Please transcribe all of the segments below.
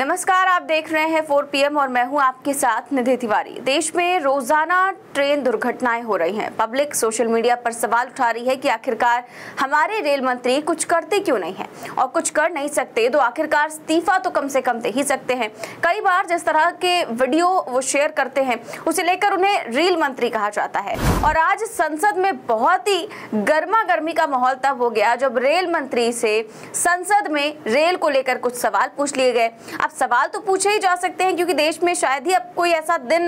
नमस्कार, आप देख रहे हैं 4 PM और मैं हूं आपके साथ निधि तिवारी। देश में रोजाना ट्रेन दुर्घटनाएं हो रही हैं। पब्लिक सोशल मीडिया पर सवाल उठा रही है कि आखिरकार हमारे रेल मंत्री कुछ करते क्यों नहीं हैं, और कुछ कर नहीं सकते तो आखिरकार इस्तीफा तो कम से कम दे ही सकते हैं। कई बार जिस तरह के वीडियो वो शेयर करते हैं उसे लेकर उन्हें रेल मंत्री कहा जाता है। और आज संसद में बहुत ही गर्मा गर्मी का माहौल तब हो गया जब रेल मंत्री से संसद में रेल को लेकर कुछ सवाल पूछ लिए गए। अब सवाल तो पूछे ही जा सकते हैं क्योंकि देश में शायद ही अब कोई ऐसा दिन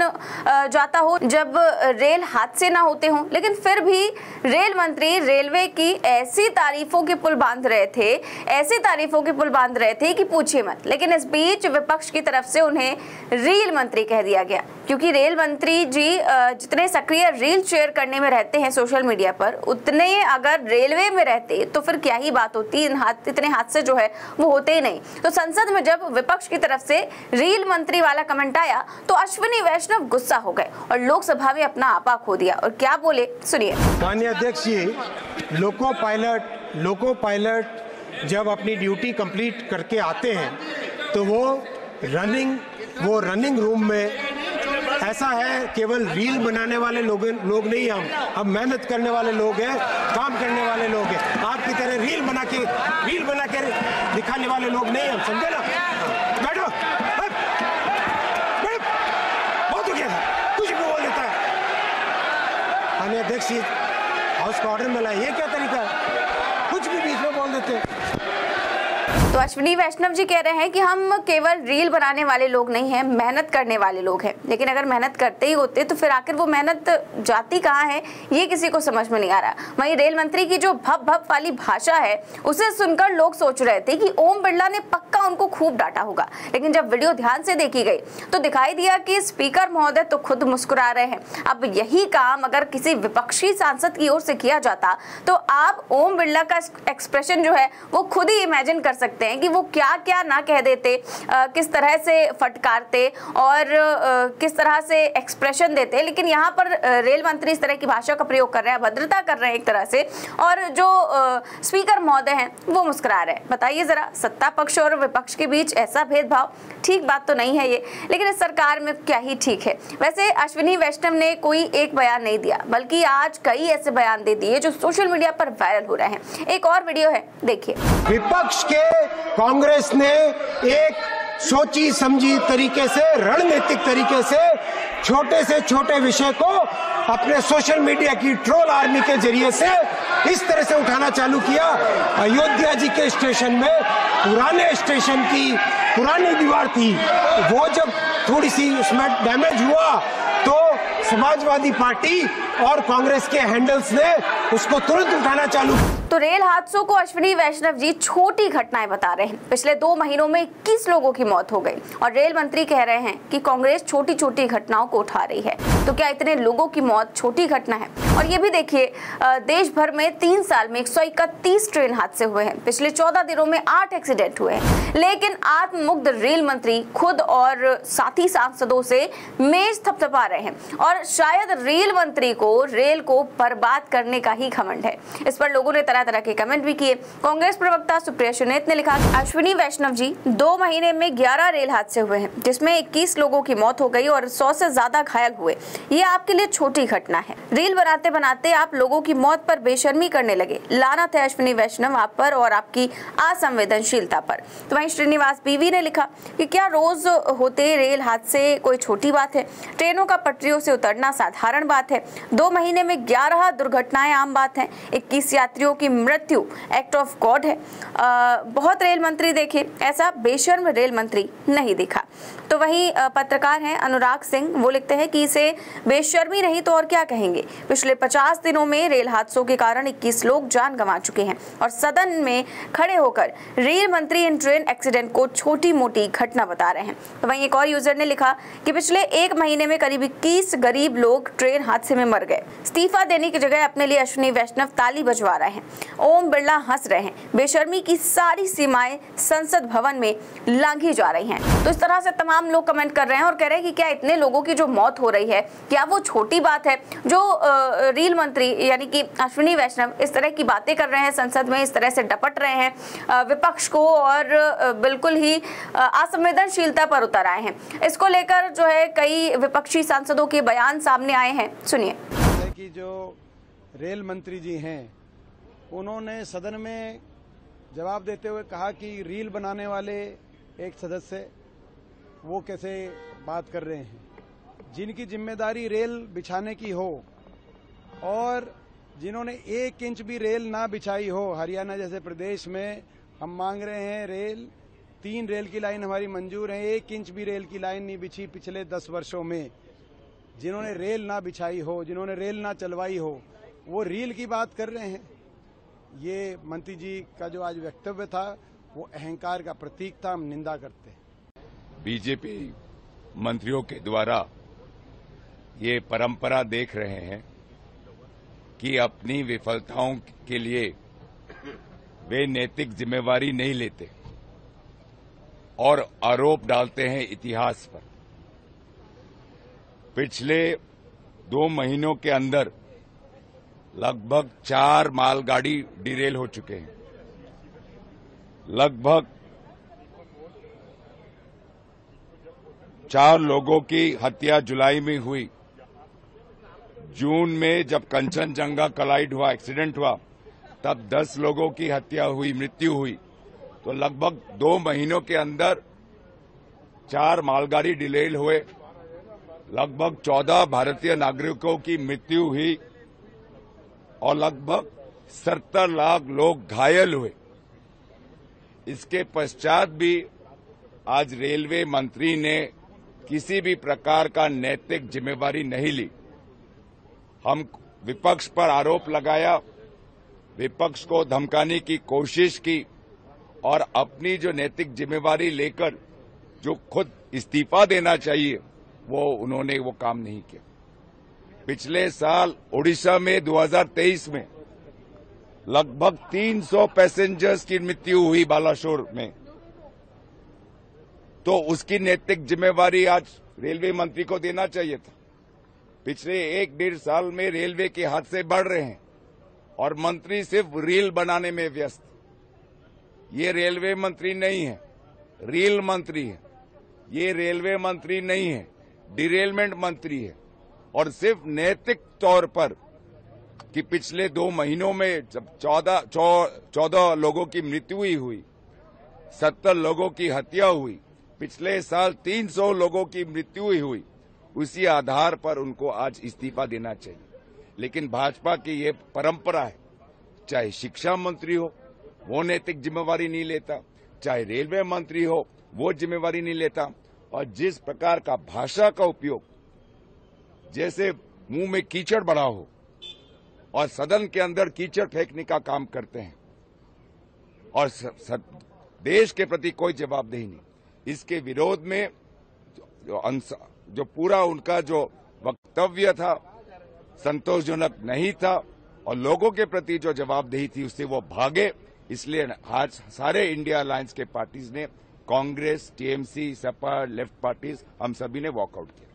जाता हो जब रेल हादसे ना होते हों, लेकिन फिर भी रेल मंत्री रेलवे की ऐसी तारीफों के पुल बांध रहे थे कि पूछिए मत। लेकिन इस बीच विपक्ष की तरफ से उन्हें रेल मंत्री कह दिया गया, क्योंकि रेल मंत्री जी जितने सक्रिय रील शेयर करने में रहते हैं सोशल मीडिया पर, उतने अगर रेलवे में रहते तो फिर क्या ही बात होती। इतने हादसे जो है वो होते ही नहीं। तो संसद में जब विपक्ष की तरफ से रेल मंत्री वाला कमेंट आया तो अश्विनी वैष्णव गुस्सा हो गए और लोकसभा में अपना आपा खो दिया। और क्या बोले, सुनिए। माननीय अध्यक्ष जी, लोको पायलट जब अपनी ड्यूटी कंप्लीट करके आते हैं तो वो रनिंग रूम में ऐसा है, केवल रील बनाने वाले लोग नहीं, हम मेहनत करने वाले लोग हैं, काम करने वाले लोग हैं। आपकी तरह रील बना के दिखाने वाले लोग नहीं हम, समझे ना। बैठो, बहुत हो गया था, कुछ भी बोल देता है। माननीय अध्यक्ष जी, हाउस का ऑर्डर में लाए, ये क्या तरीका है, कुछ भी बीच में बोल देते हैं। तो अश्विनी वैष्णव जी कह रहे हैं कि हम केवल रील बनाने वाले लोग नहीं हैं, मेहनत करने वाले लोग हैं। लेकिन अगर मेहनत करते ही होते तो फिर आखिर वो मेहनत जाती कहाँ है, ये किसी को समझ में नहीं आ रहा। वहीं रेल मंत्री की जो भप भप वाली भाषा है उसे सुनकर लोग सोच रहे थे कि ओम बिरला ने पक्का उनको खूब डांटा होगा। लेकिन जब वीडियो ध्यान से देखी गई तो दिखाई दिया कि स्पीकर महोदय तो खुद मुस्कुरा रहे हैं। अब यही काम अगर किसी विपक्षी सांसद की ओर से किया जाता तो आप ओम बिरला का एक्सप्रेशन जो है वो खुद ही इमेजिन कर सकते हैं कि वो क्या क्या ना कह देते, किस तरह से फटकारते और किस तरह से एक्सप्रेशन देते। लेकिन यहाँ पर रेल मंत्री इस तरह की भाषा का प्रयोग कर रहे हैं, भद्रता कर रहे हैं एक तरह से, और जो स्पीकर महोदय हैं वो मुस्कुरा रहे हैं। बताइए जरा, सत्ता पक्ष और विपक्ष के बीच ऐसा भेदभाव ठीक बात तो नहीं है ये। लेकिन इस सरकार में क्या ही ठीक है। वैसे अश्विनी वैष्णव ने कोई एक बयान नहीं दिया, बल्कि आज कई ऐसे बयान दे दिए जो सोशल मीडिया पर वायरल हो रहे हैं। एक और वीडियो है, देखिए। विपक्ष के कांग्रेस ने एक सोची समझी तरीके से, रणनीतिक तरीके से छोटे विषय को अपने सोशल मीडिया की ट्रोल आर्मी के जरिए से इस तरह से उठाना चालू किया। अयोध्या जी के स्टेशन में पुराने स्टेशन की पुरानी दीवार थी, वो जब थोड़ी सी उसमें डैमेज हुआ तो समाजवादी पार्टी और कांग्रेस के हैंडल्स ने उसको तुरंत उठाना चालू। तो रेल हादसों को अश्विनी वैष्णव जी छोटी घटनाएं बता रहे हैं। पिछले 2 महीनों में 21 लोगों की मौत हो गई और रेल मंत्री कह रहे हैं कि कांग्रेस छोटी छोटी घटनाओं को उठा रही है। तो क्या इतने लोगों की मौत छोटी घटना है? और ये भी देखिए, देश भर में 3 साल में 131 ट्रेन हादसे हुए हैं। पिछले 14 दिनों में 8 एक्सीडेंट हुए हैं। लेकिन आत्ममुग्ध रेल मंत्री खुद और साथी सांसदों से मेज थपथपा रहे हैं और शायद रेल मंत्री को रेल को बर्बाद करने का ही घमंड है। इस पर लोगों ने तरह के कमेंट भी किए। कांग्रेस प्रवक्ता सुप्रिया सुनेत ने लिखा, अश्विनी वैष्णव जी, 2 महीने में 11 रेल हादसे हुए हैं जिसमें 21 लोगों की मौत हो गई और 100 से ज्यादा घायल हुए। ये आपके लिए छोटी घटना है। रील बनाते बनाते आप लोगों की मौत पर बेशर्मी करने लगे। लानत है अश्विनी वैष्णव आप पर और आपकी असंवेदनशीलता पर। तो वहीं श्रीनिवास बीवी ने लिखा कि क्या रोज होते रेल हादसे कोई छोटी बात है? ट्रेनों का पटरियों से उतरना साधारण बात है। 2 महीने में 11 दुर्घटनाएं आम बात है। 21 यात्रियों की मृत्यु एक्ट ऑफ गॉड है। बहुत रेल मंत्री देखे, ऐसा बेशर्म रेल मंत्री नहीं दिखा। तो वहीं पत्रकार हैं अनुराग सिंह, वो लिखते हैं कि इसे बेशर्मी नहीं तो और क्या कहेंगे। पिछले 50 दिनों में रेल हादसों के कारण 21 लोग जान गंवा चुके हैं और सदन में खड़े होकर रेल मंत्री इन ट्रेन एक्सीडेंट को छोटी मोटी घटना बता रहे हैं। तो वहीं एक और यूजर ने लिखा कि पिछले 1 महीने में करीब 21 गरीब लोग ट्रेन हादसे में मर गए। इस्तीफा देने की जगह अपने लिए अश्विनी वैष्णव ताली बजवा रहे हैं। ओम बिरला हंस रहे हैं। बेशर्मी की सारी सीमाएं संसद भवन में लांघी जा रही हैं। तो इस तरह से तमाम लोग कमेंट कर रहे हैं और कह रहे हैं कि क्या इतने लोगों की जो मौत हो रही है, क्या वो छोटी बात है? जो रेल मंत्री यानी कि अश्विनी वैष्णव इस तरह की बातें कर रहे हैं संसद में, इस तरह से डपट रहे हैं विपक्ष को और बिल्कुल ही असंवेदनशीलता पर उतर आए हैं। इसको लेकर जो है कई विपक्षी सांसदों के बयान सामने आए हैं, सुनिए। कि जो रेल मंत्री जी हैं उन्होंने सदन में जवाब देते हुए कहा कि रील बनाने वाले एक सदस्य वो कैसे बात कर रहे हैं, जिनकी जिम्मेदारी रेल बिछाने की हो और जिन्होंने 1 इंच भी रेल ना बिछाई हो। हरियाणा जैसे प्रदेश में हम मांग रहे हैं रेल, 3 रेल की लाइन हमारी मंजूर है, 1 इंच भी रेल की लाइन नहीं बिछी पिछले 10 वर्षों में। जिन्होंने रेल ना बिछाई हो, जिन्होंने रेल ना चलवाई हो, वो रील की बात कर रहे हैं। ये मंत्री जी का जो आज वक्तव्य था वो अहंकार का प्रतीक था, हम निंदा करते हैं। बीजेपी मंत्रियों के द्वारा ये परंपरा देख रहे हैं कि अपनी विफलताओं के लिए वे नैतिक जिम्मेवारी नहीं लेते और आरोप डालते हैं इतिहास पर। पिछले 2 महीनों के अंदर लगभग 4 मालगाड़ी डिरेल हो चुके हैं। लगभग 4 लोगों की हत्या जुलाई में हुई। जून में जब कंचनजंगा कोलाइड हुआ, एक्सीडेंट हुआ, तब 10 लोगों की हत्या हुई, मृत्यु हुई। तो लगभग 2 महीनों के अंदर 4 मालगाड़ी डिरेल हुए, लगभग 14 भारतीय नागरिकों की मृत्यु हुई और लगभग 70 लाख लोग घायल हुए। इसके पश्चात भी आज रेलवे मंत्री ने किसी भी प्रकार का नैतिक जिम्मेवारी नहीं ली। हम विपक्ष पर आरोप लगाया, विपक्ष को धमकाने की कोशिश की और अपनी जो नैतिक जिम्मेवारी लेकर जो खुद इस्तीफा देना चाहिए उन्होंने वो काम नहीं किया। पिछले साल ओडिशा में 2023 में लगभग 300 पैसेंजर्स की मृत्यु हुई बालासोर में। तो उसकी नैतिक जिम्मेवारी आज रेलवे मंत्री को देना चाहिए था। पिछले 1-1.5 साल में रेलवे के हादसे बढ़ रहे हैं और मंत्री सिर्फ रील बनाने में व्यस्त। ये रेलवे मंत्री नहीं है, रील मंत्री है। ये रेलवे मंत्री नहीं है, डिरेलमेंट मंत्री है। और सिर्फ नैतिक तौर पर कि पिछले 2 महीनों में जब 14 लोगों की मृत्यु हुई, 70 लोगों की हत्या हुई, पिछले साल 300 लोगों की मृत्यु हुई, उसी आधार पर उनको आज इस्तीफा देना चाहिए। लेकिन भाजपा की ये परंपरा है, चाहे शिक्षा मंत्री हो वो नैतिक जिम्मेवारी नहीं लेता, चाहे रेलवे मंत्री हो वो जिम्मेवारी नहीं लेता। और जिस प्रकार का भाषा का उपयोग, जैसे मुंह में कीचड़ बड़ा हो और सदन के अंदर कीचड़ फेंकने का काम करते हैं और देश के प्रति कोई जवाबदेही नहीं। इसके विरोध में जो पूरा उनका जो वक्तव्य था संतोषजनक नहीं था और लोगों के प्रति जो जवाबदेही थी उससे वो भागे। इसलिए आज सारे इंडिया अलायंस के पार्टीज ने, Congress, TMC, Sapa, left parties, हम सभी ने वॉकआउट किया।